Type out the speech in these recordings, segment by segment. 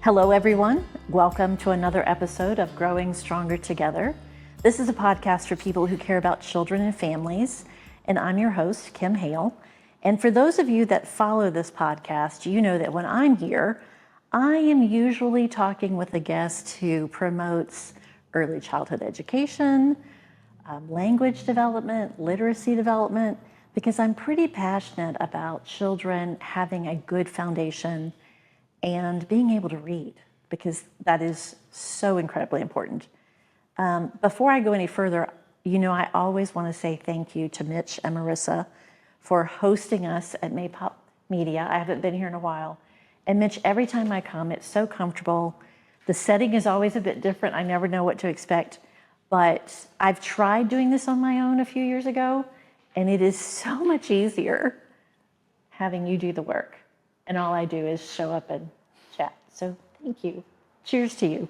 Hello, everyone. Welcome to another episode of Growing Stronger Together. This is a podcast for people who care about children and families, and I'm your host, Kim Hale. And for those of you that follow this podcast, you know that when I'm here, I am usually talking with a guest who promotes early childhood education, language development, literacy development, because I'm pretty passionate about children having a good foundation and being able to read, because that is so incredibly important. Before I go any further, I always want to say thank you to Mitch and Marissa for hosting us at Maypop Media. I haven't been here in a while. And Mitch, every time I come, it's so comfortable. The setting is always a bit different. I never know what to expect. But I've tried doing this on my own a few years ago, and it is so much easier having you do the work. And all I do is show up and chat. So thank you. Cheers to you.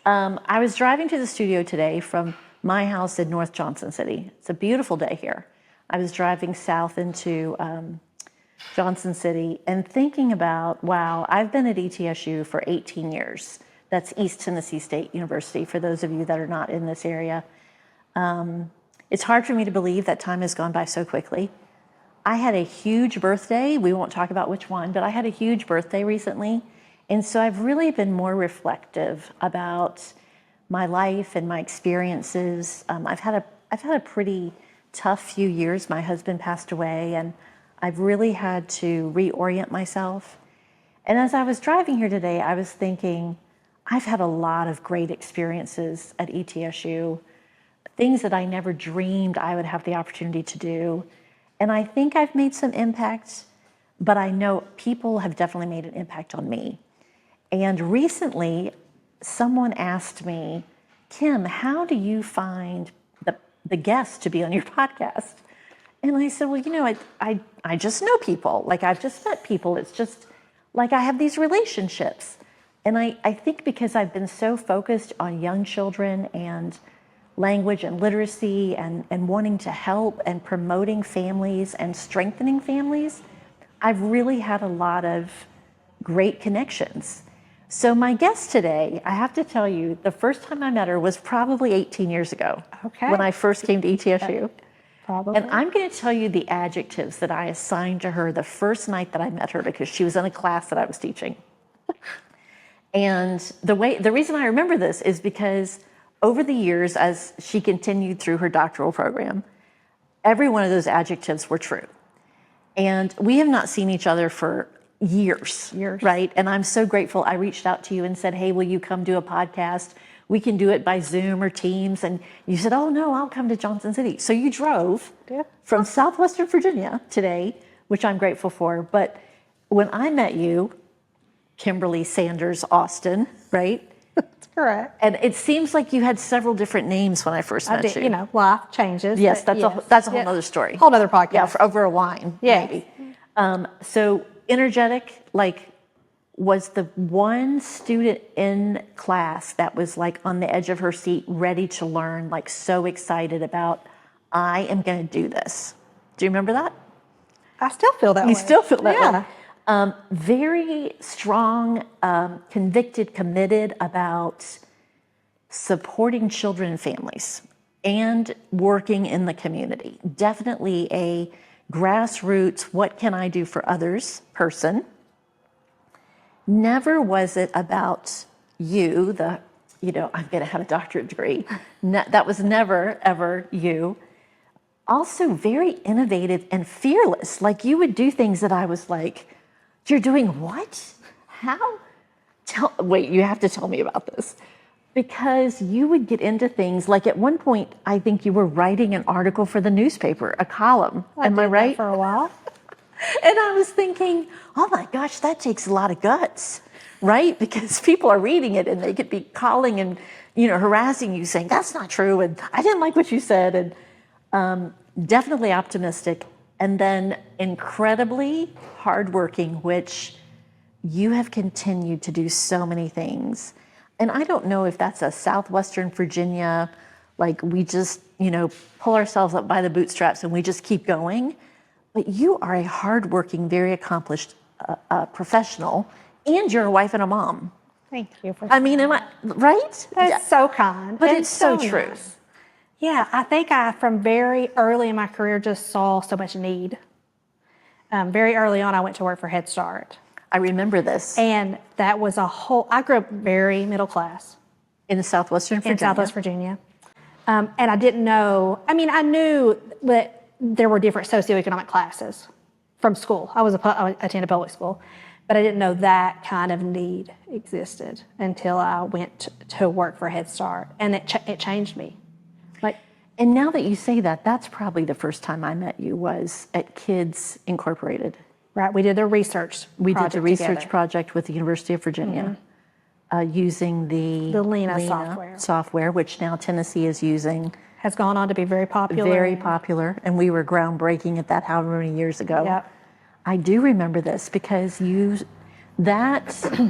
I was driving to the studio today from my house in North Johnson City. It's a beautiful day here. I was driving south into Johnson City and thinking about, wow, I've been at ETSU for 18 years. That's East Tennessee State University, for those of you that are not in this area. It's hard for me to believe that time has gone by so quickly. I had a huge birthday. We won't talk about which one, but I had a huge birthday recently. And so I've really been more reflective about my life and my experiences. I've had a pretty tough few years. My husband passed away, and I've really had to reorient myself. And as I was driving here today, I was thinking, I've had a lot of great experiences at ETSU, things that I never dreamed I would have the opportunity to do. And I think I've made some impact, but I know people have definitely made an impact on me. And recently, someone asked me, Kim, how do you find the guests to be on your podcast? And I said, well, I just know people. Like, I've just met people. It's just like I have these relationships. And I think because I've been so focused on young children and language and literacy and wanting to help and promoting families and strengthening families, I've really had a lot of great connections. So my guest today, I have to tell you, the first time I met her was probably 18 years ago. Okay. When I first came to ETSU. Probably. And I'm going to tell you the adjectives that I assigned to her the first night that I met her, because she was in a class that I was teaching. And the reason I remember this is because over the years, as she continued through her doctoral program, every one of those adjectives were true. And we have not seen each other for years, right? And I'm so grateful. I reached out to you and said, hey, will you come do a podcast? We can do it by Zoom or Teams. And you said, oh, no, I'll come to Johnson City. So you drove from Southwestern Virginia today, which I'm grateful for. But when I met you, Kimberly Sanders Austin, right? That's correct. And it seems like you had several different names when I first met you. Life changes. Yes, that's a whole other story. Whole other podcast. Yeah, for over a wine, maybe. So energetic, was the one student in class that was like on the edge of her seat, ready to learn, like so excited about, I am going to do this. Do you remember that? I still feel that way. You still feel that way? Very strong, convicted, committed about supporting children and families and working in the community. Definitely a grassroots, what can I do for others person. Never was it about you, I'm going to have a doctorate degree. That was never, ever you. Also very innovative and fearless. Like, you would do things that I was like, you're doing what? How? Wait, you have to tell me about this. Because you would get into things, like at one point, I think you were writing an article for the newspaper, a column. Am I right? For a while. And I was thinking, oh my gosh, that takes a lot of guts, right? Because people are reading it and they could be calling and, harassing you, saying, that's not true. And I didn't like what you said. And definitely optimistic. And then incredibly hardworking, which you have continued to do so many things. And I don't know if that's a Southwestern Virginia, like we just, pull ourselves up by the bootstraps and we just keep going. But you are a hardworking, very accomplished professional, and you're a wife and a mom. Thank you for I mean, am I right? That's so kind. But and it's so true. nice. Yeah, I think I, from very early in my career, just saw so much need. Very early on, I went to work for Head Start. I remember this. And that was I grew up very middle class. In Southwestern Virginia. In Southwest Virginia. And I didn't know, I knew that there were different socioeconomic classes from school. I attended public school, but I didn't know that kind of need existed until I went to work for Head Start. And it changed me. And now that you say that, that's probably the first time I met you was at Kids Incorporated. Right, we did the research project with the University of Virginia using the Lena software, which now Tennessee is using. Has gone on to be very popular. Very popular, and we were groundbreaking at that however many years ago. Yep. I do remember this because that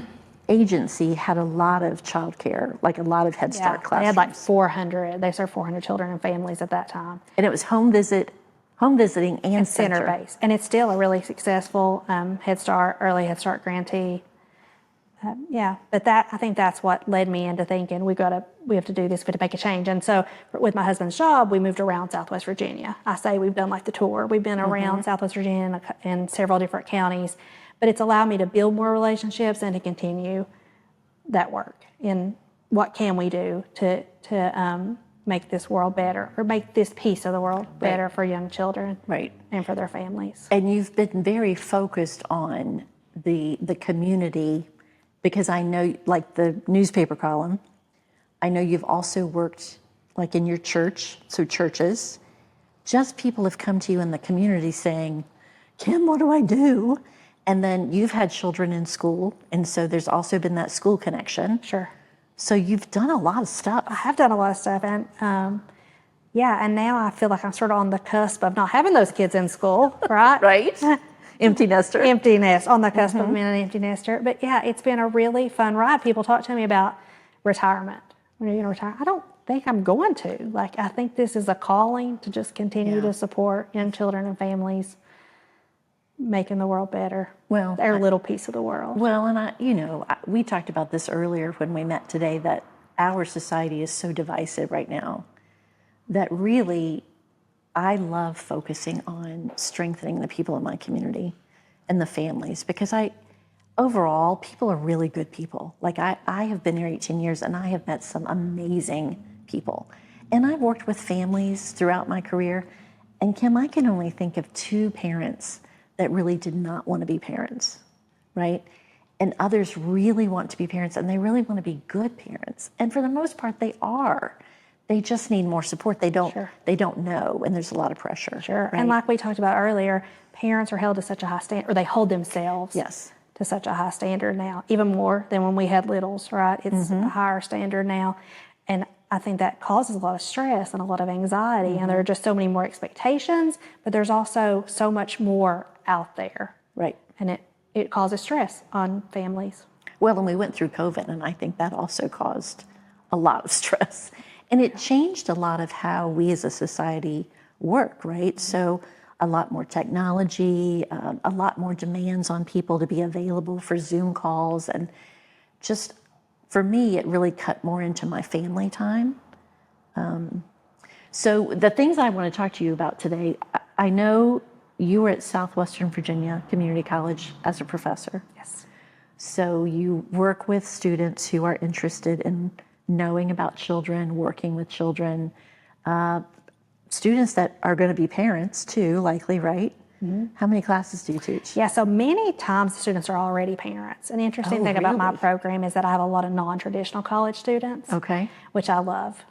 agency had a lot of childcare, like a lot of Head Start classes. They had like 400. They served 400 children and families at that time. And it was home visiting and center-based. And it's still a really successful early Head Start grantee. But I think that's what led me into thinking we have to do this to make a change. And so with my husband's job, we moved around Southwest Virginia. I say we've done like the tour. We've been around Southwest Virginia in several different counties, but it's allowed me to build more relationships and to continue that work. And what can we do to make this world better, or make this piece of the world better for young children, and for their families. And you've been very focused on the community, because I know, like the newspaper column, I know you've also worked like in your church, so churches, just people have come to you in the community saying, Kim, what do I do? And then you've had children in school, and so there's also been that school connection. Sure. So you've done a lot of stuff. I have done a lot of stuff, and and now I feel like I'm sort of on the cusp of not having those kids in school, right? Right. Empty nester. Empty nest, on the cusp of being an empty nester. But it's been a really fun ride. People talk to me about retirement. When are you going to retire? I don't think I'm going to. I think this is a calling to just continue to support young children and families, making the world better. Well, their little piece of the world. Well, and we talked about this earlier when we met today, that our society is so divisive right now that really I love focusing on strengthening the people in my community and the families, because overall, people are really good people. I have been here 18 years and I have met some amazing people. And I've worked with families throughout my career. And Kim, I can only think of 2 parents that really did not want to be parents, right? And others really want to be parents, and they really want to be good parents. And for the most part, they are. They just need more support. They don't know, and there's a lot of pressure. Sure. Right? And like we talked about earlier, parents are held to such a high standard, or they hold themselves to such a high standard now, even more than when we had littles, right? It's a higher standard now. And I think that causes a lot of stress and a lot of anxiety, and there are just so many more expectations, but there's also so much more out there. Right. And it causes stress on families. Well, and we went through COVID, and I think that also caused a lot of stress. And it changed a lot of how we as a society work, right? So a lot more technology, a lot more demands on people to be available for Zoom calls. And just, for me, it really cut more into my family time. So the things I want to talk to you about today, I know you were at Southwestern Virginia Community College as a professor. Yes. So you work with students who are interested in knowing about children, working with children, students that are going to be parents too, likely, right? How many classes do you teach? Yeah, so many times the students are already parents. And the interesting thing about my program is that I have a lot of non-traditional college students, which I love.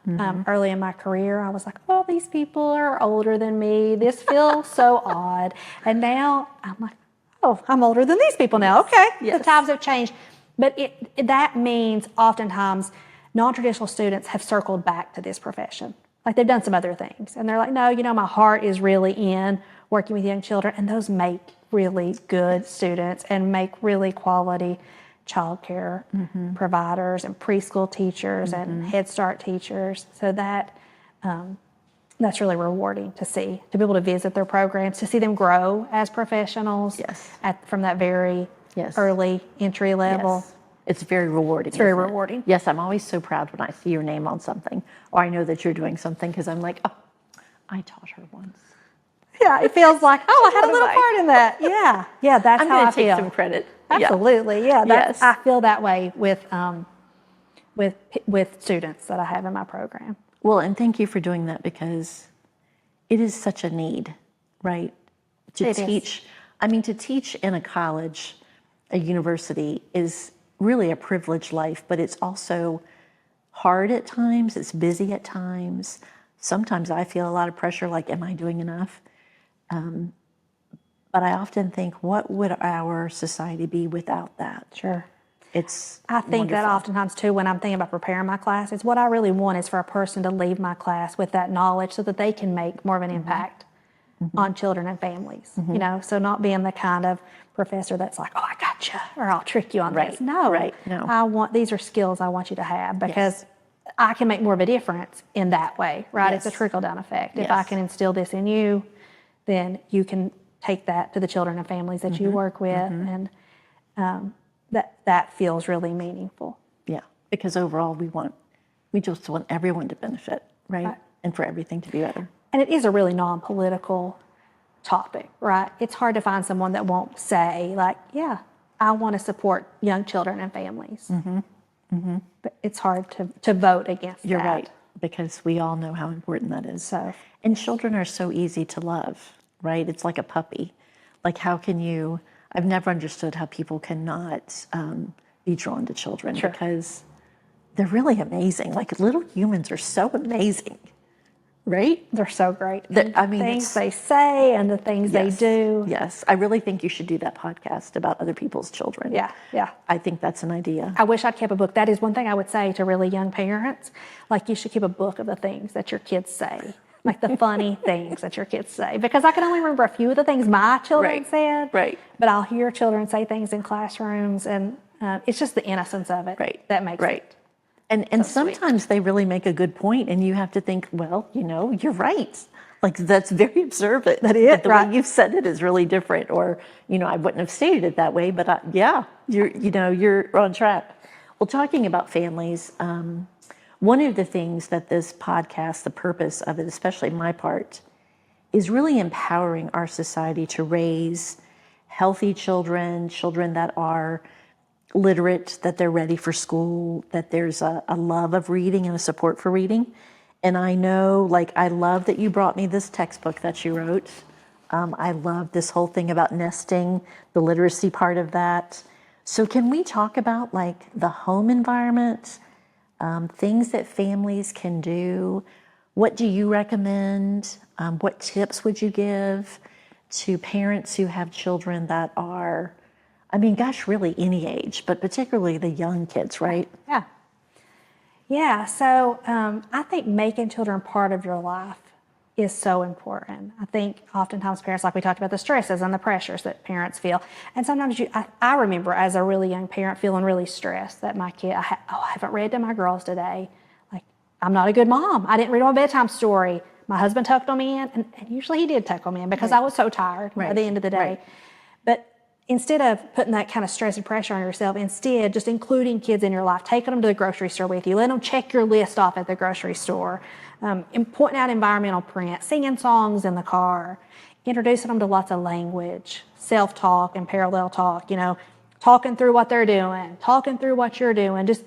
Early in my career, I was like, oh, these people are older than me. This feels so odd. And now I'm like, oh, I'm older than these people now. Okay, the times have changed. But that means oftentimes non-traditional students have circled back to this profession. Like they've done some other things. And they're like, no, my heart is really in working with young children. And those make really good students and make really quality childcare providers and preschool teachers and Head Start teachers. So that's really rewarding to see, to be able to visit their programs, to see them grow as professionals from that very early entry level. It's very rewarding. It's very rewarding. Yes, I'm always so proud when I see your name on something, or I know that you're doing something, because I'm like, oh, I taught her once. Yeah, it feels like, oh, I had a little part in that. Yeah, that's I'm how I feel. I'm going to take some credit. Absolutely, yeah. Yes. I feel that way with students that I have in my program. Well, and thank you for doing that, because it is such a need, right? To teach. I mean, to teach in a college, a university, is really a privileged life, but it's also hard at times. It's busy at times. Sometimes I feel a lot of pressure, like, am I doing enough? But I often think, what would our society be without that? Sure. I think that oftentimes too, when I'm thinking about preparing my classes, what I really want is for a person to leave my class with that knowledge so that they can make more of an impact on children and families. You know, so not being the kind of professor that's like, oh, I got you, or I'll trick you on this. No. These are skills I want you to have, because I can make more of a difference in that way, right? It's a trickle down effect. If I can instill this in you, then you can take that to the children and families that you work with, and that feels really meaningful. Yeah, because overall we just want everyone to benefit, right? And for everything to be better. And it is a really non-political topic, right? It's hard to find someone that won't say, like, yeah, I want to support young children and families. But it's hard to vote against that. You're right, because we all know how important that is. And children are so easy to love, right? It's like a puppy. Like, how can you... I've never understood how people cannot be drawn to children, because they're really amazing. Like, little humans are so amazing, right? They're so great. I mean, things they say and the things they do. Yes, I really think you should do that podcast about other people's children. Yeah. I think that's an idea. I wish I'd kept a book. That is one thing I would say to really young parents. Like, you should keep a book of the things that your kids say. Like the funny things that your kids say, because I can only remember a few of the things my children said. Right. But I'll hear children say things in classrooms, and it's just the innocence of it that makes it. And sometimes they really make a good point, and you have to think, well, you know, you're right. Like, that's very observant. That is, the way you've said it is really different, or, you know, I wouldn't have stated it that way, but you're on track. Well, talking about families. One of the things that this podcast, the purpose of it, especially my part, is really empowering our society to raise healthy children that are literate, that they're ready for school, that there's a love of reading and a support for reading. And I know, like, I love that you brought me this textbook that you wrote. I love this whole thing about nesting, the literacy part of that. So can we talk about, like, the home environment, things that families can do? What do you recommend? What tips would you give to parents who have children that are, I mean, gosh, really any age, but particularly the young kids, right? Yeah. So I think making children part of your life is so important. I think oftentimes parents, like we talked about, the stresses and the pressures that parents feel. And sometimes I remember as a really young parent feeling really stressed that my kid, I haven't read to my girls today. Like, I'm not a good mom. I didn't read them a bedtime story. My husband tucked them in, and usually he did tuck them in because I was so tired by the end of the day. But instead of putting that kind of stress and pressure on yourself, instead just including kids in your life, taking them to the grocery store with you, letting them check your list off at the grocery store, and pointing out environmental print, singing songs in the car, introducing them to lots of language, self-talk and parallel talk, you know, talking through what they're doing, talking through what you're doing, just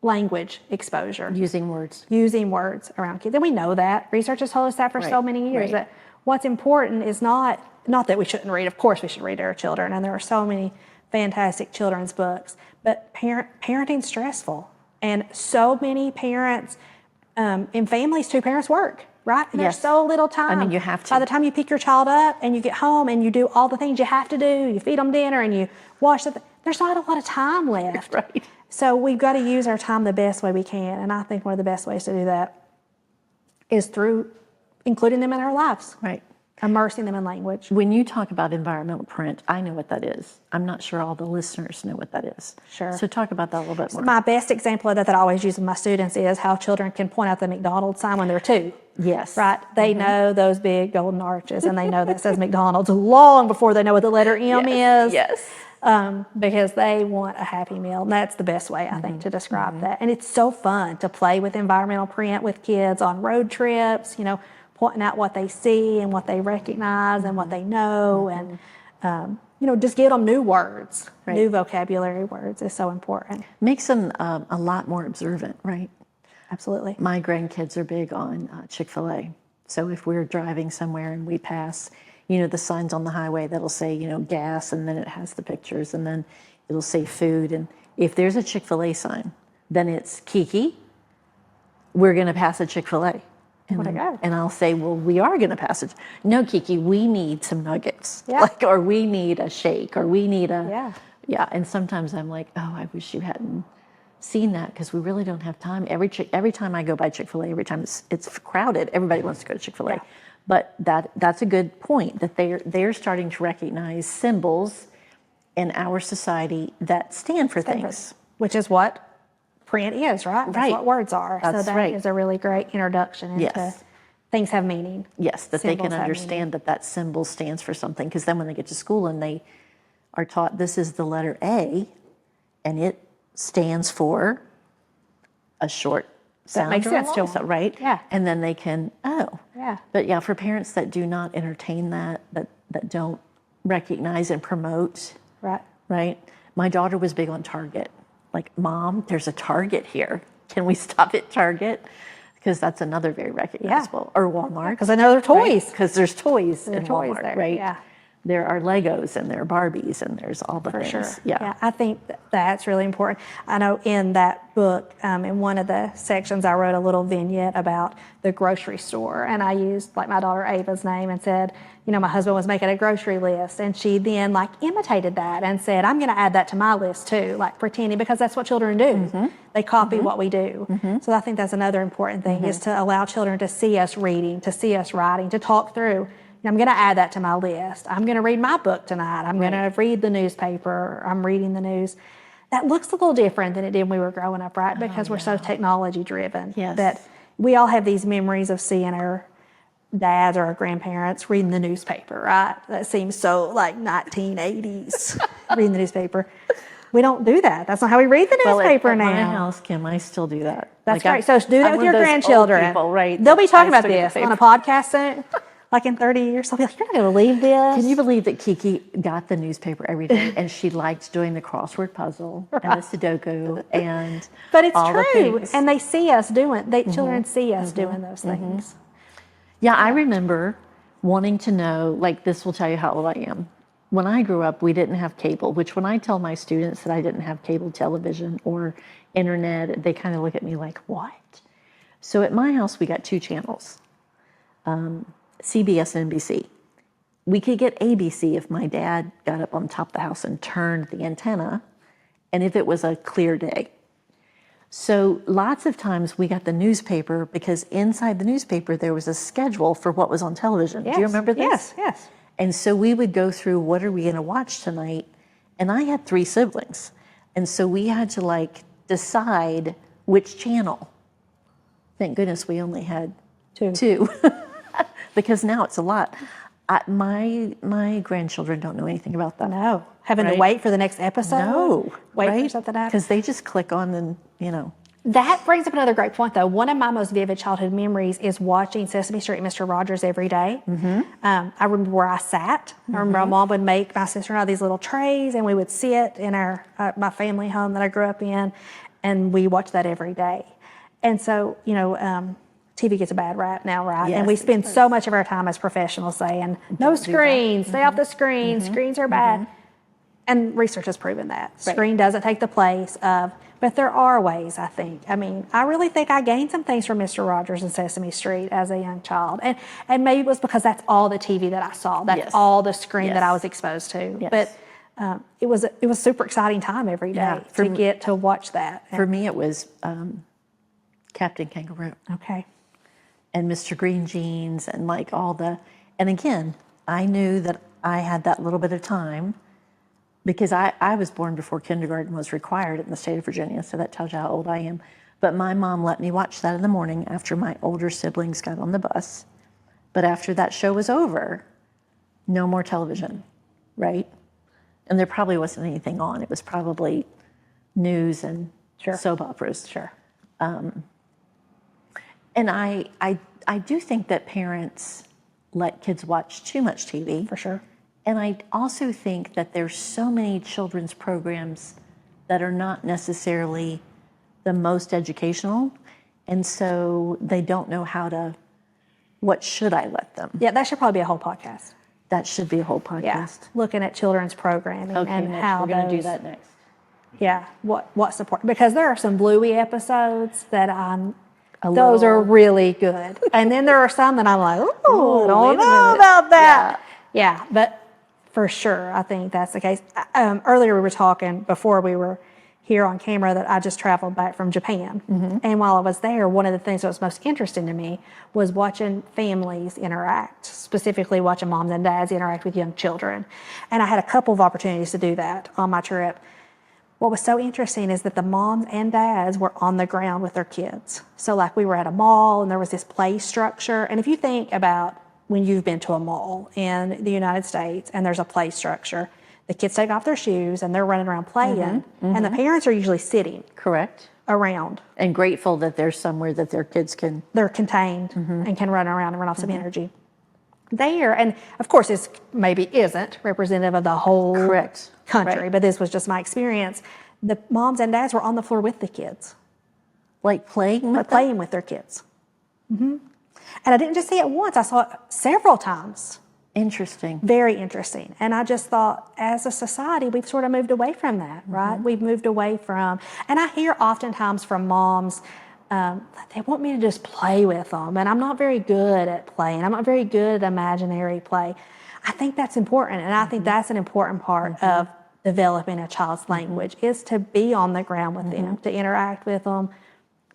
language exposure. Using words around kids. And we know that. Research has told us that for so many years, that what's important is not that we shouldn't read. Of course we should read to our children, and there are so many fantastic children's books, but parenting's stressful. And so many parents, in families, two parents work, right? And there's so little time. I mean, you have to. By the time you pick your child up and you get home and you do all the things you have to do, you feed them dinner and you wash there's not a lot of time left. So we've got to use our time the best way we can. And I think one of the best ways to do that is through including them in our lives. Immersing them in language. When you talk about environmental print, I know what that is. I'm not sure all the listeners know what that is. So talk about that a little bit more. My best example of that I always use with my students is how children can point out the McDonald's sign when they're 2. Right? They know those big golden arches, and they know that says McDonald's long before they know what the letter M is. because they want a happy meal. And that's the best way, I think, to describe that. And it's so fun to play with environmental print with kids on road trips, pointing out what they see and what they recognize and what they know. And, just give them new words, new vocabulary words is so important. Makes them a lot more observant, right? Absolutely. My grandkids are big on Chick-fil-A. So if we're driving somewhere and we pass, the signs on the highway that'll say, gas, and then it has the pictures, and then it'll say food. And if there's a Chick-fil-A sign, then it's Kiki, we're going to pass a Chick-fil-A. And I'll say, well, we are going to pass it. No, Kiki, we need some nuggets. Yeah. Or we need a shake, or we need a... Yeah. And sometimes I'm like, oh, I wish you hadn't seen that, because we really don't have time. Every time I go by Chick-fil-A, every time it's crowded, everybody wants to go to Chick-fil-A. Yeah. But that's a good point, that they're starting to recognize symbols in our society that stand for things. Which is what print is, right? That's what words are. That's so that is a really great introduction into things have meaning. Yes, that they can understand that symbol stands for something, because then when they get to school and they are taught this is the letter A, and it stands for a short sound. That makes sense to them. Right? Yeah. And then they can, Yeah. But for parents that do not entertain that don't recognize and promote. Right? My daughter was big on Target. Like, Mom, there's a Target here. Can we stop at Target? Because that's another very recognizable. Or Walmart. Because I know they're toys. Because there's toys in Walmart, there. right? Yeah. There are Legos and there are Barbies and there's all the things. Sure. Yeah. I think that's really important. I know in that book, in one of the sections, I wrote a little vignette about the grocery store. And I used my daughter Ava's name and said, my husband was making a grocery list. And she then imitated that and said, I'm going to add that to my list too, pretending, because that's what children do. They copy what we do. So I think that's another important thing is to allow children to see us reading, to see us writing, to talk through. I'm going to add that to my list. I'm going to read my book tonight. I'm going to read the newspaper. I'm reading the news. That looks a little different than it did when we were growing up, right? Because we're so technology driven. Yes. That we all have these memories of seeing our dads or our grandparents reading the newspaper, right? That seems so 1980s, reading the newspaper. We don't do that. That's not how we read the newspaper now. At my house, Kim, I still do that. That's great. So do that with your grandchildren. People, right? They'll be talking about this on a podcast soon. In 30 years, I'll be like, you're not going to believe this. Can you believe that Kiki got the newspaper every day, and she liked doing the crossword puzzle and the Sudoku and But it's all true, the things. and they see us doing. Children see us doing those things. Yeah, I remember wanting to know. This will tell you how old I am. When I grew up, we didn't have cable. Which, when I tell my students that I didn't have cable television or internet, they kind of look at me like, "What?" So at my house, we got 2 channels. CBS and NBC. We could get ABC if my dad got up on top of the house and turned the antenna, and if it was a clear day. So lots of times we got the newspaper, because inside the newspaper there was a schedule for what was on television. Yes. Do you remember this? Yes. And so we would go through, what are we going to watch tonight? And I had 3 siblings. And so we had to decide which channel. Thank goodness we only had 2. Because now it's a lot. My grandchildren don't know anything about that. No. Having to wait for the next episode? No. Wait for something to happen? Because they just click on and, That brings up another great point, though. One of my most vivid childhood memories is watching Sesame Street and Mr. Rogers every day. I remember where I sat. I remember my mom would make my sister and I these little trays, and we would sit in my family home that I grew up in, and we watched that every day. And so, TV gets a bad rap now, right? Yes, and we spend so much of our time as professionals saying, no screens, stay off the screens, screens are bad. And research has proven that. Screen doesn't take the place of, but there are ways, I think. I really think I gained some things from Mr. Rogers and Sesame Street as a young child. And maybe it was because that's all the TV that I saw. That's all the screen that I was exposed to. Yes. But it was a super exciting time every day to get to watch that. For me, it was Captain Kangaroo. Okay. And Mr. Green Jeans and and again, I knew that I had that little bit of time, because I was born before kindergarten was required in the state of Virginia, so that tells you how old I am. But my mom let me watch that in the morning after my older siblings got on the bus. But after that show was over, no more television, right? And there probably wasn't anything on. It was probably news and soap operas. Sure. And I do think that parents let kids watch too much TV. For sure. And I also think that there's so many children's programs that are not necessarily the most educational. And so they don't know what should I let them? Yeah, that should probably be a whole podcast. That should be a whole podcast. Yeah, looking at children's programming and how we're going to do that next. Yeah, what support, because there are some Bluey episodes that those are really good. And then there are some that I'm like, oh, I don't know about that. Yeah, but for sure, I think that's the case. Earlier we were talking, before we were here on camera, that I just traveled back from Japan. And while I was there, one of the things that was most interesting to me was watching families interact, specifically watching moms and dads interact with young children. And I had a couple of opportunities to do that on my trip. What was so interesting is that the moms and dads were on the ground with their kids. So like we were at a mall and there was this play structure. And if you think about when you've been to a mall in the United States and there's a play structure, the kids take off their shoes and they're running around playing, and the parents are usually sitting around. And grateful that there's somewhere that their kids they're contained and can run around and run off some energy. There, and of course this maybe isn't representative of the whole country, but this was just my experience. The moms and dads were on the floor with the kids. Like playing with their kids. And I didn't just see it once, I saw it several times. Interesting. Very interesting. And I just thought, as a society, we've sort of moved away from that, right? We've moved away from, and I hear oftentimes from moms, they want me to just play with them. And I'm not very good at playing. I'm not very good at imaginary play. I think that's important. And I think that's an important part of developing a child's language, is to be on the ground with them, to interact with them,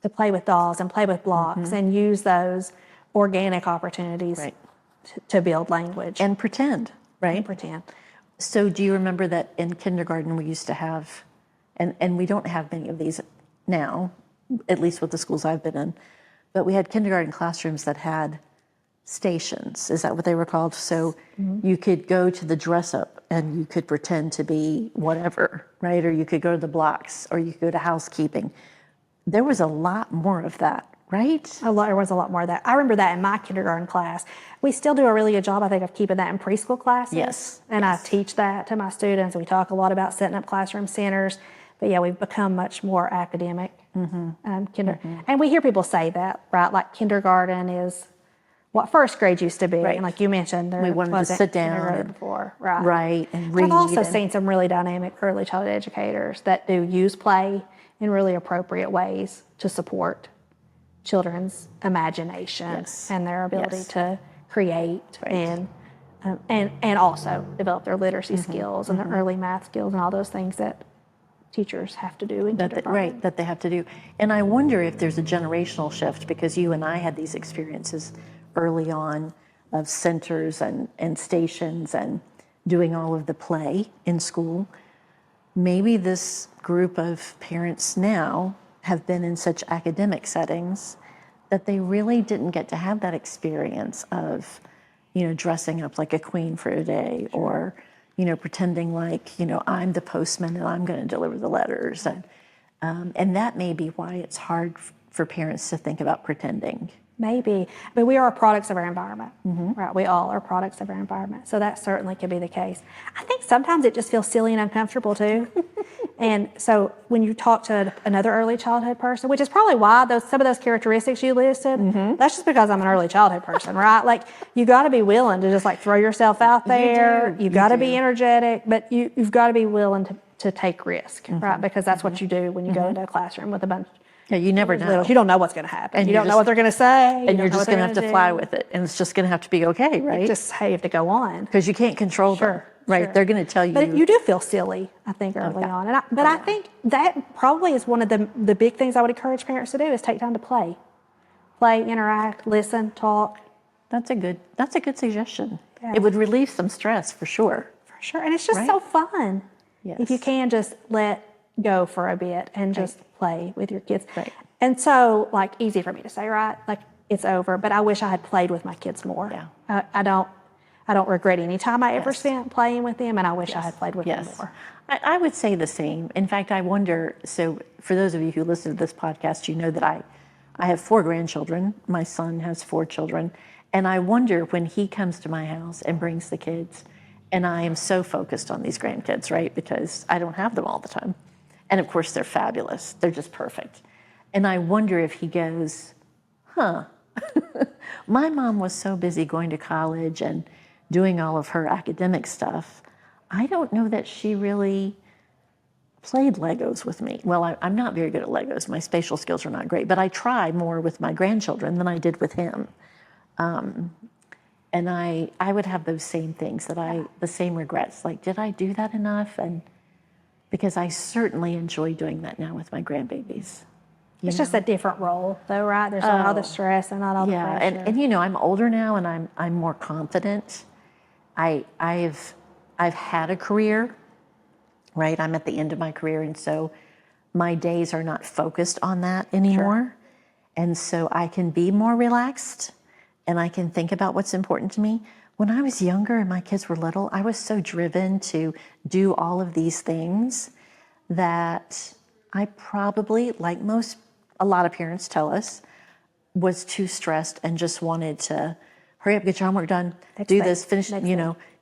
to play with dolls and play with blocks and use those organic opportunities to build language. And pretend, right? And pretend. So do you remember that in kindergarten we used to have, and we don't have many of these now, at least with the schools I've been in, but we had kindergarten classrooms that had stations. Is that what they were called? So you could go to the dress up and you could pretend to be whatever, right? Or you could go to the blocks, or you could go to housekeeping. There was a lot more of that. Right? There was a lot more of that. I remember that in my kindergarten class. We still do a really good job, I think, of keeping that in preschool classes. Yes. And I teach that to my students. We talk a lot about setting up classroom centers. But yeah, we've become much more academic. And we hear people say that, right? Like kindergarten is what first grade used to be. Right. And like you mentioned, we wanted to sit down before, right? Right. And read. I've also seen some really dynamic early childhood educators that do use play in really appropriate ways to support children's imagination and their ability to create and also develop their literacy skills and their early math skills and all those things that teachers have to do in kindergarten. That they have to do. And I wonder if there's a generational shift, because you and I had these experiences early on of centers and stations and doing all of the play in school. Maybe this group of parents now have been in such academic settings that they really didn't get to have that experience of, dressing up like a queen for a day, or, pretending like, I'm the postman and I'm going to deliver the letters. And that may be why it's hard for parents to think about pretending. Maybe, but we are products of our environment, right? We all are products of our environment. So that certainly could be the case. I think sometimes it just feels silly and uncomfortable too. And so when you talk to another early childhood person, which is probably why some of those characteristics you listed, that's just because I'm an early childhood person, right? Like you got to be willing to just like throw yourself out there. You got to be energetic, but you've got to be willing to take risk, right? Because that's what you do when you go into a classroom with a bunch. Yeah, you never know. You don't know what's going to happen. And you don't know what they're going to say. And you're just going to have to fly with it. And it's just going to have to be okay, right? You have to go on. Because you can't control them, right? Sure. They're going to tell you. But you do feel silly, I think, early on. I think that probably is one of the big things I would encourage parents to do is take time to play. Play, interact, listen, talk. That's a good suggestion. Yeah. It would relieve some stress for sure. For sure. And it's just so fun. Yes. If you can just let go for a bit and just play with your kids. Right. And so, like, easy for me to say, right? Like, it's over, but I wish I had played with my kids more. Yeah. I don't regret any time I ever spent playing with them, and I wish I had played with them more. I would say the same. In fact, I wonder, so for those of you who listen to this podcast, you know that I have 4 grandchildren. My son has 4 children. And I wonder when he comes to my house and brings the kids, and I am so focused on these grandkids, right? Because I don't have them all the time. And of course, they're fabulous. They're just perfect. And I wonder if he goes, my mom was so busy going to college and doing all of her academic stuff. I don't know that she really played Legos with me. Well, I'm not very good at Legos. My spatial skills are not great, but I try more with my grandchildren than I did with him. And I would have those same things the same regrets. Like, did I do that enough? And because I certainly enjoy doing that now with my grandbabies. It's just a different role, though, right? There's not all the stress and not all the pressure. And I'm older now, and I'm more confident. I've had a career, right? I'm at the end of my career, and so my days are not focused on that anymore. And so I can be more relaxed, and I can think about what's important to me. When I was younger and my kids were little, I was so driven to do all of these things that I probably, like a lot of parents tell us, was too stressed and just wanted to hurry up, get your homework done, this, finish,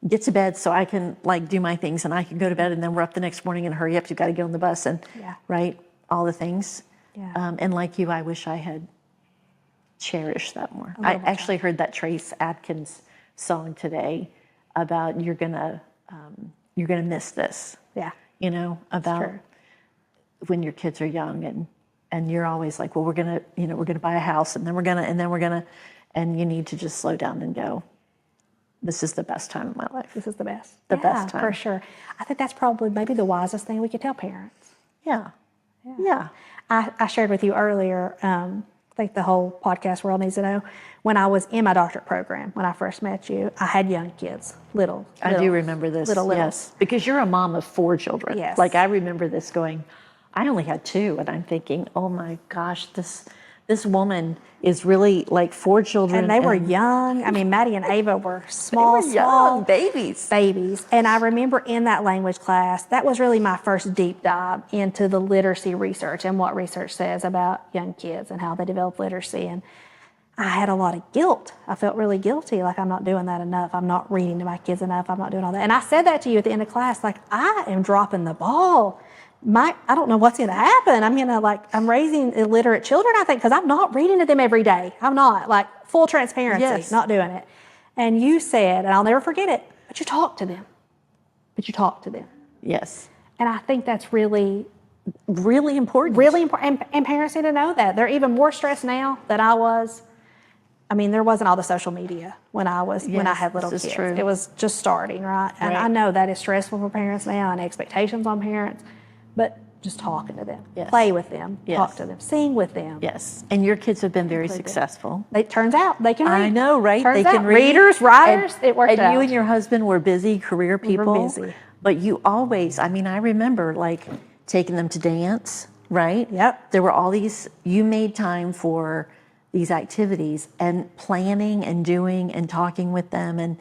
get to bed so I can do my things, and I can go to bed, and then we're up the next morning and hurry up, you've got to get on the bus and right, all the things. And like you, I wish I had cherished that more. I actually heard that Trace Adkins song today about you're gonna miss this. About when your kids are young and you're always like, well, we're gonna buy a house, and then we're gonna, and you need to just slow down and go, this is the best time of my life. This is the best. The best time. For sure. I think that's probably maybe the wisest thing we could tell parents. Yeah. I shared with you earlier, I think the whole podcast world needs to know, when I was in my doctorate program, when I first met you, I had young kids, little. I do remember this. Little. Yes. Because you're a mom of 4 children. Yes. I remember this going, I only had 2, and I'm thinking, oh my gosh, this woman is really 4 children. And they were young. I mean, Maddie and Ava were small, young babies. And I remember in that language class, that was really my first deep dive into the literacy research and what research says about young kids and how they develop literacy. And I had a lot of guilt. I felt really guilty, I'm not doing that enough. I'm not reading to my kids enough. I'm not doing all that. And I said that to you at the end of class, I am dropping the ball. I don't know what's going to happen. I'm raising illiterate children, I think, because I'm not reading to them every day. I'm not, full transparency, not doing it. And you said, and I'll never forget it, but you talk to them. Yes. And I think that's really, really important. Really important. And parents need to know that. They're even more stressed now than I was. There wasn't all the social media when I had little kids. True. It was just starting, right? And I know that is stressful for parents now and expectations on parents. But just talking to them, play with them, talk to them, sing with them. Yes, and your kids have been very successful. It turns out they can read. I know, right? They can read. Readers, writers, it worked out. And you and your husband were busy career people. We were busy. But you always, I remember taking them to dance, right? Yep. There were all these, you made time for these activities and planning and doing and talking with them, and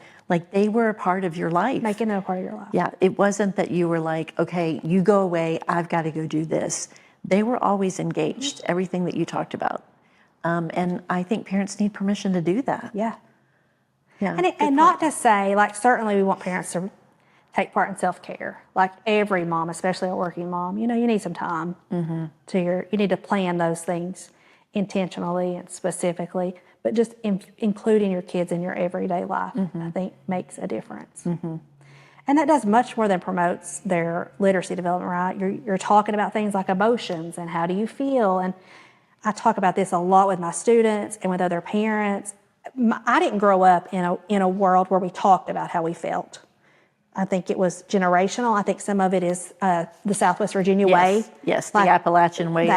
they were a part of your life. Making them a part of your life. Yeah, it wasn't that you were okay, you go away, I've got to go do this. They were always engaged, everything that you talked about. And I think parents need permission to do that. Yeah. Yeah. And not to say, certainly we want parents to take part in self-care. Every mom, especially a working mom, you need some time you need to plan those things intentionally and specifically. But just including your kids in your everyday life, I think, makes a difference. And that does much more than promotes their literacy development, right? You're talking about things like emotions and how do you feel. And I talk about this a lot with my students and with other parents. I didn't grow up in a world where we talked about how we felt. I think it was generational. I think some of it is the Southwest Virginia way. Yes, the Appalachian way.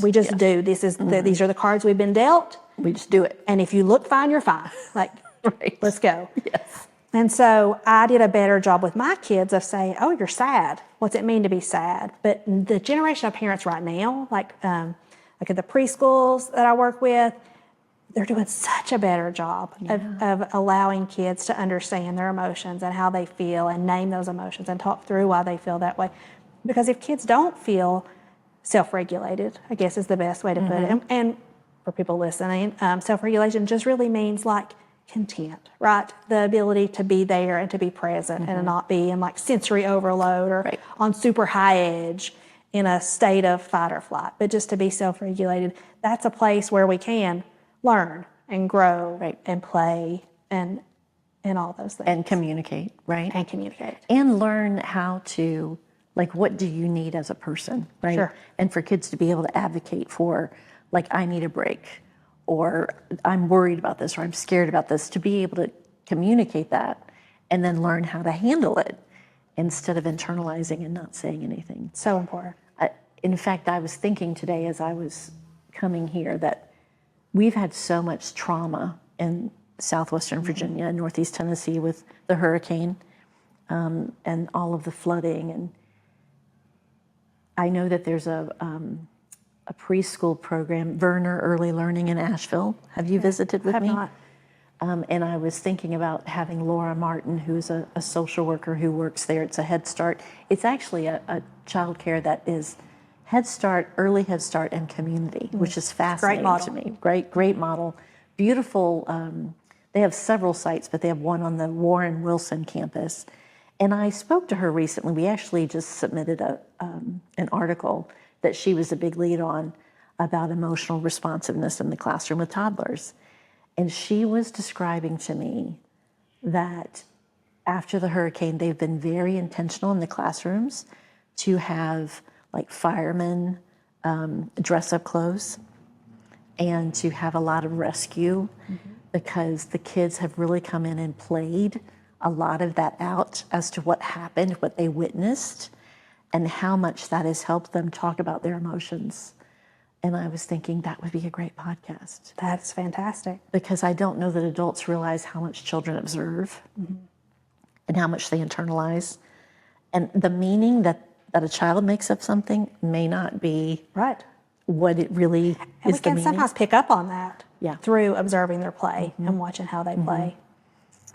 We just do. These are the cards we've been dealt. We just do it. And if you look fine, you're fine. Right. Let's go. Yes. And so I did a better job with my kids of saying, oh, you're sad. What's it mean to be sad? But the generation of parents right now, at the preschools that I work with, they're doing such a better job of allowing kids to understand their emotions and how they feel and name those emotions and talk through why they feel that way. Because if kids don't feel self-regulated, I guess is the best way to put it. And for people listening, self-regulation just really means like content, right? The ability to be there and to be present and not be in like sensory overload or on super high edge in a state of fight or flight, but just to be self-regulated. That's a place where we can learn and grow and play and all those things. And communicate, right? And communicate. And learn how to, like, what do you need as a person, right? Sure. And for kids to be able to advocate for, like, I need a break, or I'm worried about this, or I'm scared about this, to be able to communicate that and then learn how to handle it instead of internalizing and not saying anything. So important. In fact, I was thinking today as I was coming here that we've had so much trauma in southwestern Virginia and northeast Tennessee with the hurricane and all of the flooding. And I know that there's a preschool program, Verner Early Learning in Asheville. Have you visited with me? Not. And I was thinking about having Laura Martin, who's a social worker who works there. It's a Head Start. It's actually a child care that is Head Start, early Head Start, and community, which is fascinating to me. Great model. Beautiful. They have several sites, but they have one on the Warren Wilson campus. And I spoke to her recently. We actually just submitted an article that she was a big lead on about emotional responsiveness in the classroom with toddlers. And she was describing to me that after the hurricane, they've been very intentional in the classrooms to have like firemen dress up clothes and to have a lot of rescue because the kids have really come in and played a lot of that out as to what happened, what they witnessed, and how much that has helped them talk about their emotions. And I was thinking that would be a great podcast. That's fantastic. Because I don't know that adults realize how much children observe and how much they internalize. And the meaning that a child makes of something may not be what it really is. And we can sometimes pick up on that through observing their play and watching how they play.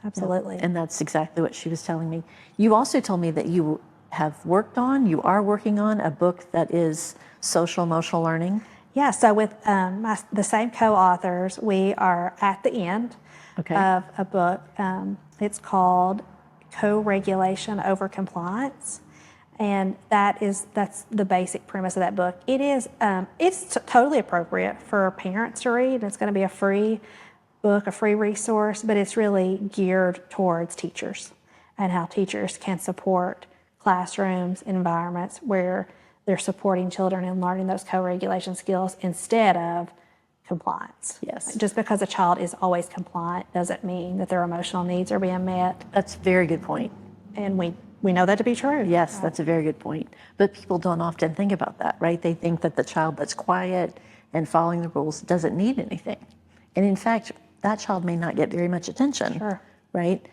Absolutely. And that's exactly what she was telling me. You also told me that you are working on a book that is social emotional learning. Yeah, so with the same co-authors, we are at the end of a book. It's called Co-Regulation Over Compliance. And that's the basic premise of that book. It's totally appropriate for parents to read. It's going to be a free book, a free resource, but it's really geared towards teachers and how teachers can support classrooms, environments where they're supporting children and learning those co-regulation skills instead of compliance. Yes. Just because a child is always compliant doesn't mean that their emotional needs are being met. That's a very good point. And we know that to be true. Yes, that's a very good point. But people don't often think about that, right? They think that the child that's quiet and following the rules doesn't need anything. And in fact, that child may not get very much attention, right?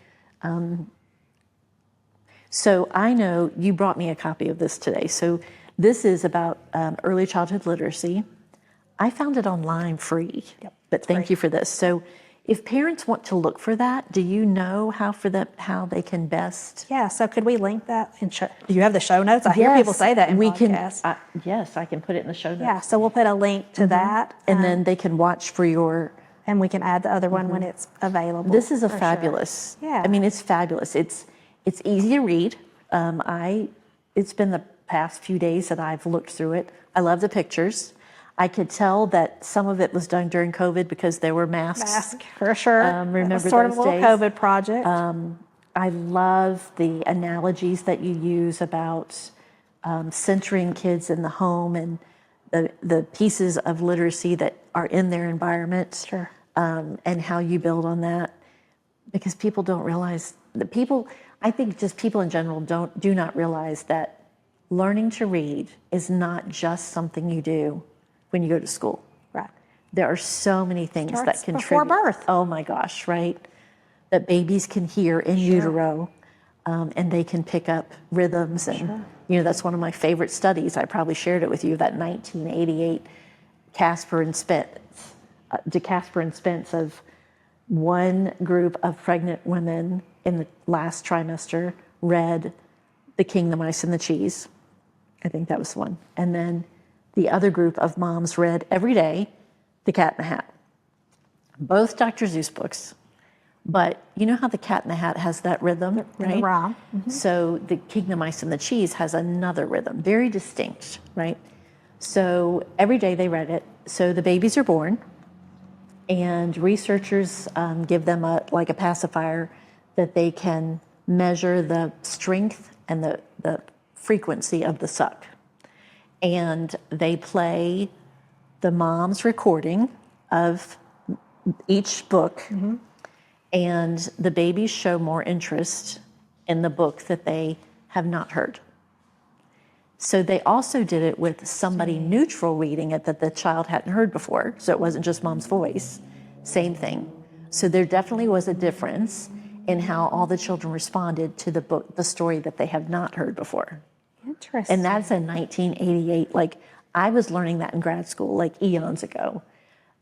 So I know you brought me a copy of this today. So this is about early childhood literacy. I found it online free, but thank you for this. So if parents want to look for that, do you know how they can best? Yeah, so could we link that? Do you have the show notes? I hear people say that in podcasts. Yes, I can put it in the show notes. Yeah, so we'll put a link to that. And then they can watch for your... And we can add the other one when it's available. This is fabulous. Yeah. I mean, it's fabulous. It's easy to read. It's been the past few days that I've looked through it. I love the pictures. I could tell that some of it was done during COVID because there were masks. Mask, for sure. Remember those days? Sort of a little COVID project. I love the analogies that you use about centering kids in the home and the pieces of literacy that are in their environment. Sure. And how you build on that. Because people don't realize, I think just people in general do not realize that learning to read is not just something you do when you go to school. Right. There are so many things that contribute. Before birth. Oh my gosh, right? That babies can hear in utero, and they can pick up rhythms. And that's one of my favorite studies. I probably shared it with you, that 1988 Casper and Spitz DeCasper and Spence of one group of pregnant women in the last trimester read The King, the Mice, and the Cheese. I think that was one. And then the other group of moms read every day The Cat in the Hat. Both Dr. Seuss books. But you know how The Cat in the Hat has that rhythm, right? The rhyme. Mm-hmm. So The King, the Mice, and the Cheese has another rhythm, very distinct, right? So every day they read it. So the babies are born, and researchers give them a pacifier that they can measure the strength and the frequency of the suck. And they play the mom's recording of each book, and the babies show more interest in the book that they have not heard. So they also did it with somebody neutral reading it that the child hadn't heard before, so it wasn't just mom's voice. Same thing. So there definitely was a difference in how all the children responded to the book, the story that they have not heard before. Interesting. And that's in 1988. Like, I was learning that in grad school, like eons ago,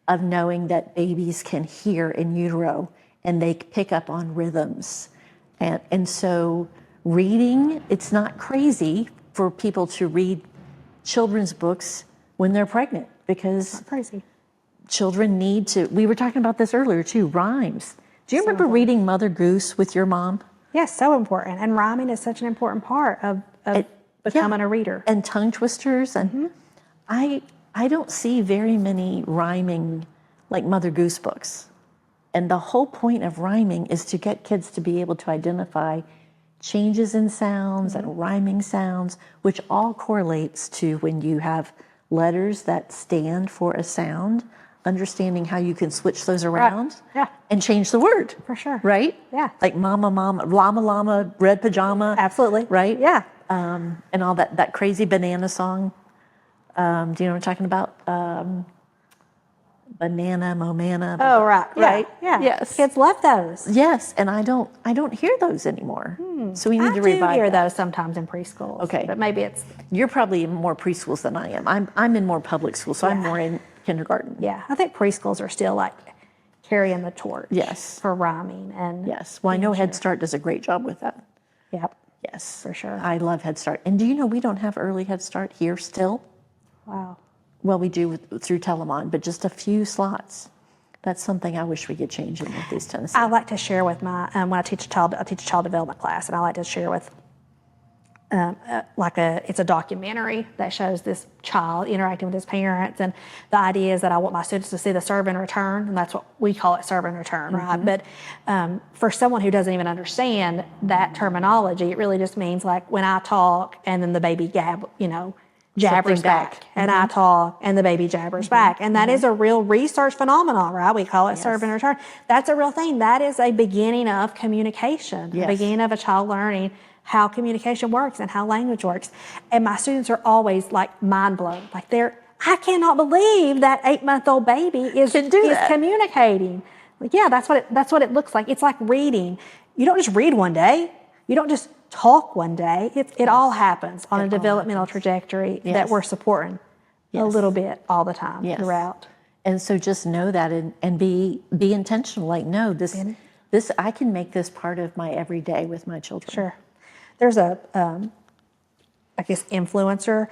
of knowing that babies can hear in utero and they pick up on rhythms. And so reading, it's not crazy for people to read children's books when they're pregnant, because Not crazy. children need to, we were talking about this earlier too, rhymes. Do you remember reading Mother Goose with your mom? Yes, so important. And rhyming is such an important part of becoming a reader. And tongue twisters. And I don't see very many rhyming like Mother Goose books. And the whole point of rhyming is to get kids to be able to identify changes in sounds and rhyming sounds, which all correlates to when you have letters that stand for a sound, understanding how you can switch those around and change the word. For sure. Right? Yeah. Like mama, mama, llama, llama, red pajama. Absolutely. Right? Yeah. And all that crazy banana song. Do you know what I'm talking about? Banana, momana. Oh, right. Right? Yeah. Yes. Kids love those. Yes, and I don't hear those anymore. So we need to revive I do hear that. those sometimes in preschools. Okay. But maybe it's, You're probably in more preschools than I am. I'm in more public school, so I'm more in kindergarten. yeah, I think preschools are still like carrying the torch. Yes. For rhyming and. Yes. Well, I know Head Start does a great job with that. Yep. Yes. For sure. I love Head Start. And do you know we don't have early Head Start here still? Wow. Well, we do through Telemon, but just a few slots. That's something I wish we could change in Northeast Tennessee. I like to share with my, when I teach a child development class, and I like to share with, it's a documentary that shows this child interacting with his parents, and the idea is that I want my students to see the serve and return, and that's what we call it, serve and return, right? But for someone who doesn't even understand that terminology, it really just means like when I talk and then the baby jabbers back, and I talk and the baby jabbers back, and that is a real research phenomenon, right? We call it serve and return. That's a real thing. That is a beginning of communication, the beginning of a child learning how communication works and how language works. And my students are always like mind blown. Like I cannot believe that 8-month-old baby is communicating. Like, yeah, that's what it looks like. It's like reading. You don't just read one day. You don't just talk one day. It all happens on a developmental trajectory that we're supporting a little bit all the time throughout. And so just know that and be intentional. Like, no, this I can make this part of my everyday with my children. Sure. There's a influencer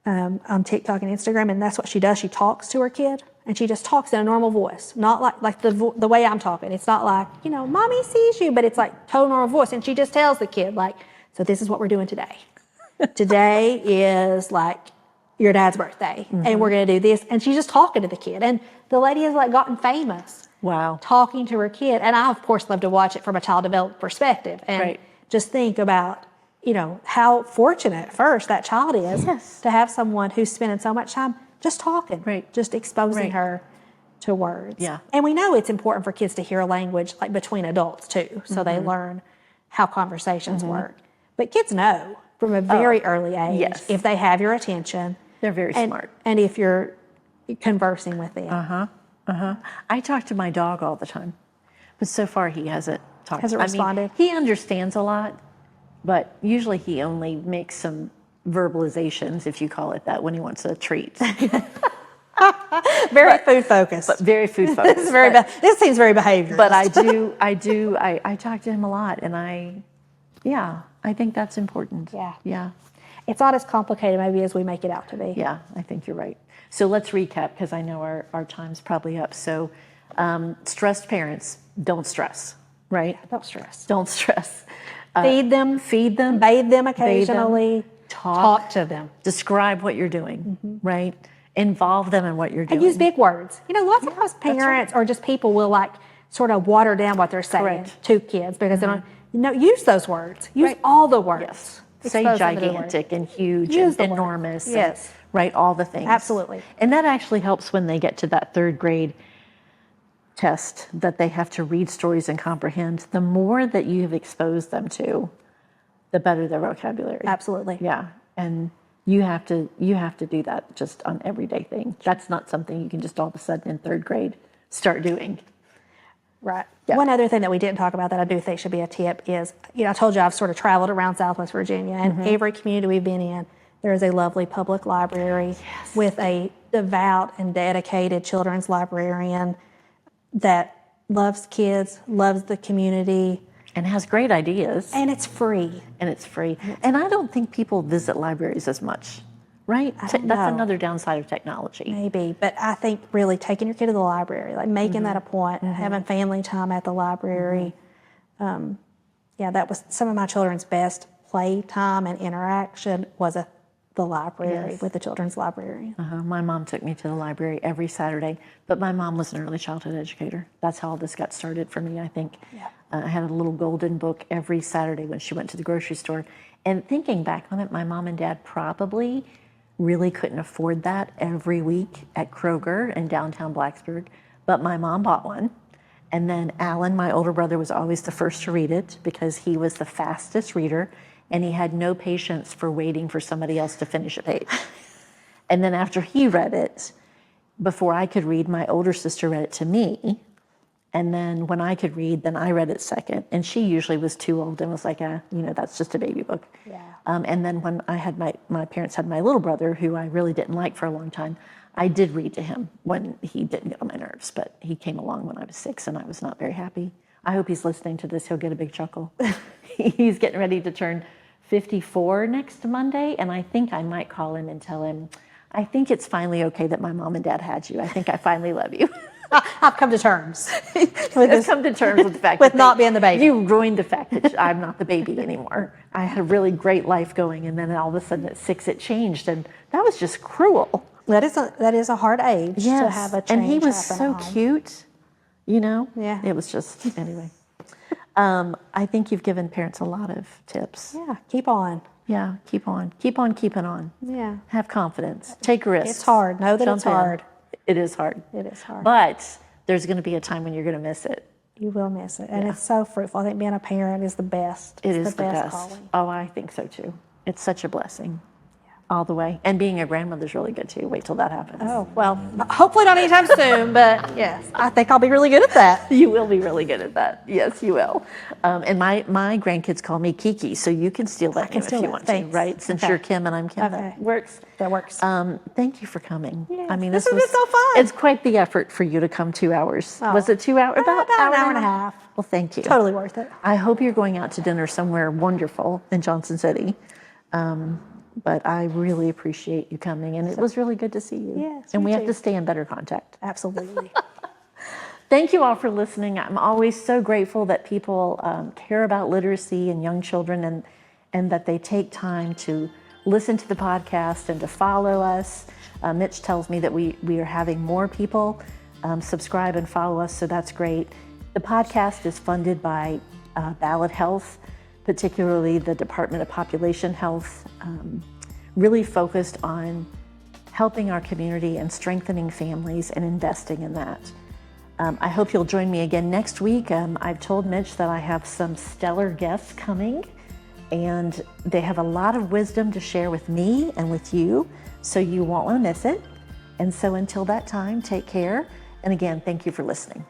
on TikTok and Instagram, and that's what she does. She talks to her kid, and she just talks in a normal voice, not like the way I'm talking. It's not like, mommy sees you, but it's like total normal voice. And she just tells the kid, like, so this is what we're doing today. Today is like your dad's birthday, and we're going to do this. And she's just talking to the kid. And the lady has like gotten famous. Wow. Talking to her kid. And I, of course, love to watch it from a child development perspective. And just think about, how fortunate first that child is to have someone who's spending so much time just talking, just exposing her to words. Yeah. And we know it's important for kids to hear a language like between adults too, so they learn how conversations work. But kids know from a very early age if they have your attention. They're very smart. And if you're conversing with them. I talk to my dog all the time, but so far he hasn't talked. Hasn't responded? He understands a lot, but usually he only makes some verbalizations, if you call it that, when he wants a treat. Very food focused. But very food focused. This seems very behavioral. But I talk to him a lot, and I think that's important. Yeah. It's not as complicated maybe as we make it out to be. Yeah, I think you're right. So let's recap, because I know our time's probably up. So stressed parents, don't stress, right? Don't stress. Don't stress. Feed them. Bathe them occasionally. Talk to them. Describe what you're doing, right? Involve them in what you're doing. And use big words. Lots of times parents or just people will sort of water down what they're saying to kids because they don't, use those words. Use all the words. Yes. Say gigantic and huge and enormous. Yes. Right, all the things. Absolutely. And that actually helps when they get to that third grade test that they have to read stories and comprehend. The more that you have exposed them to, the better their vocabulary. Absolutely. Yeah. And you have to do that just on everyday thing. That's not something you can just all of a sudden in third grade start doing. Right. Yeah. One other thing that we didn't talk about that I do think should be a tip is, I told you I've sort of traveled around Southwest Virginia, and every community we've been in, there is a lovely public library with a devout and dedicated children's librarian that loves kids, loves the community. And has great ideas. And it's free. And I don't think people visit libraries as much, right? That's another downside of technology. Maybe, but I think really taking your kid to the library, making that a point, having family time at the library. That was some of my children's best play time and interaction was at the library with the children's librarian. My mom took me to the library every Saturday, but my mom was an early childhood educator. That's how this got started for me, I think. Yeah. I had a little golden book every Saturday when she went to the grocery store. And thinking back on it, my mom and dad probably really couldn't afford that every week at Kroger in downtown Blacksburg, but my mom bought one. And then Alan, my older brother, was always the first to read it because he was the fastest reader and he had no patience for waiting for somebody else to finish a page. And then after he read it, before I could read, my older sister read it to me. And then when I could read, then I read it second. And she usually was too old and was like, that's just a baby book. Yeah. And then when I had my parents had my little brother, who I really didn't like for a long time, I did read to him when he didn't get on my nerves. But he came along when I was 6 and I was not very happy. I hope he's listening to this. He'll get a big chuckle. He's getting ready to turn 54 next Monday. And I think I might call him and tell him, I think it's finally okay that my mom and dad had you. I think I finally love you. I've come to terms with the fact with not being the baby. You ruined the fact that I'm not the baby anymore. I had a really great life going, and then all of a sudden at 6 it changed, and that was just cruel. That is a hard age to have a change. And he was so cute, Yeah. It was just anyway. I think you've given parents a lot of tips. Yeah, keep on. Yeah, keep on keeping on. Yeah, have confidence. Take risks. It's hard. Know that it's hard. It is hard. It is hard. But there's going to be a time when you're going to miss it. You will miss it. And it's so fruitful. I think being a parent is the best. It is the best calling. Oh, I think so too. It's such a blessing. All the way. And being a grandmother is really good too. Wait till that happens. Oh, well, hopefully not anytime soon, but yes, I think I'll be really good at that. You will be really good at that. Yes, you will. And my grandkids call me Kiki, so you can steal that name if you want to, right? Since you're Kim and I'm Kim, that works. That works. Thank you for coming. Yes, I mean, this was so fun. It's quite the effort for you to come 2 hours. Oh. Was it 2 hours? About an hour and a half. Well, thank you. Totally worth it. I hope you're going out to dinner somewhere wonderful in Johnson City. But I really appreciate you coming, and it was really good to see you. Yes, and we have to stay in better contact. Absolutely. Thank you all for listening. I'm always so grateful that people care about literacy and young children, and that they take time to listen to the podcast and to follow us. Mitch tells me that we are having more people subscribe and follow us, so that's great. The podcast is funded by Ballot Health, particularly the Department of Population Health, really focused on helping our community and strengthening families and investing in that. I hope you'll join me again next week. I've told Mitch that I have some stellar guests coming, and they have a lot of wisdom to share with me and with you, so you won't want to miss it. And so until that time, take care. And again, thank you for listening.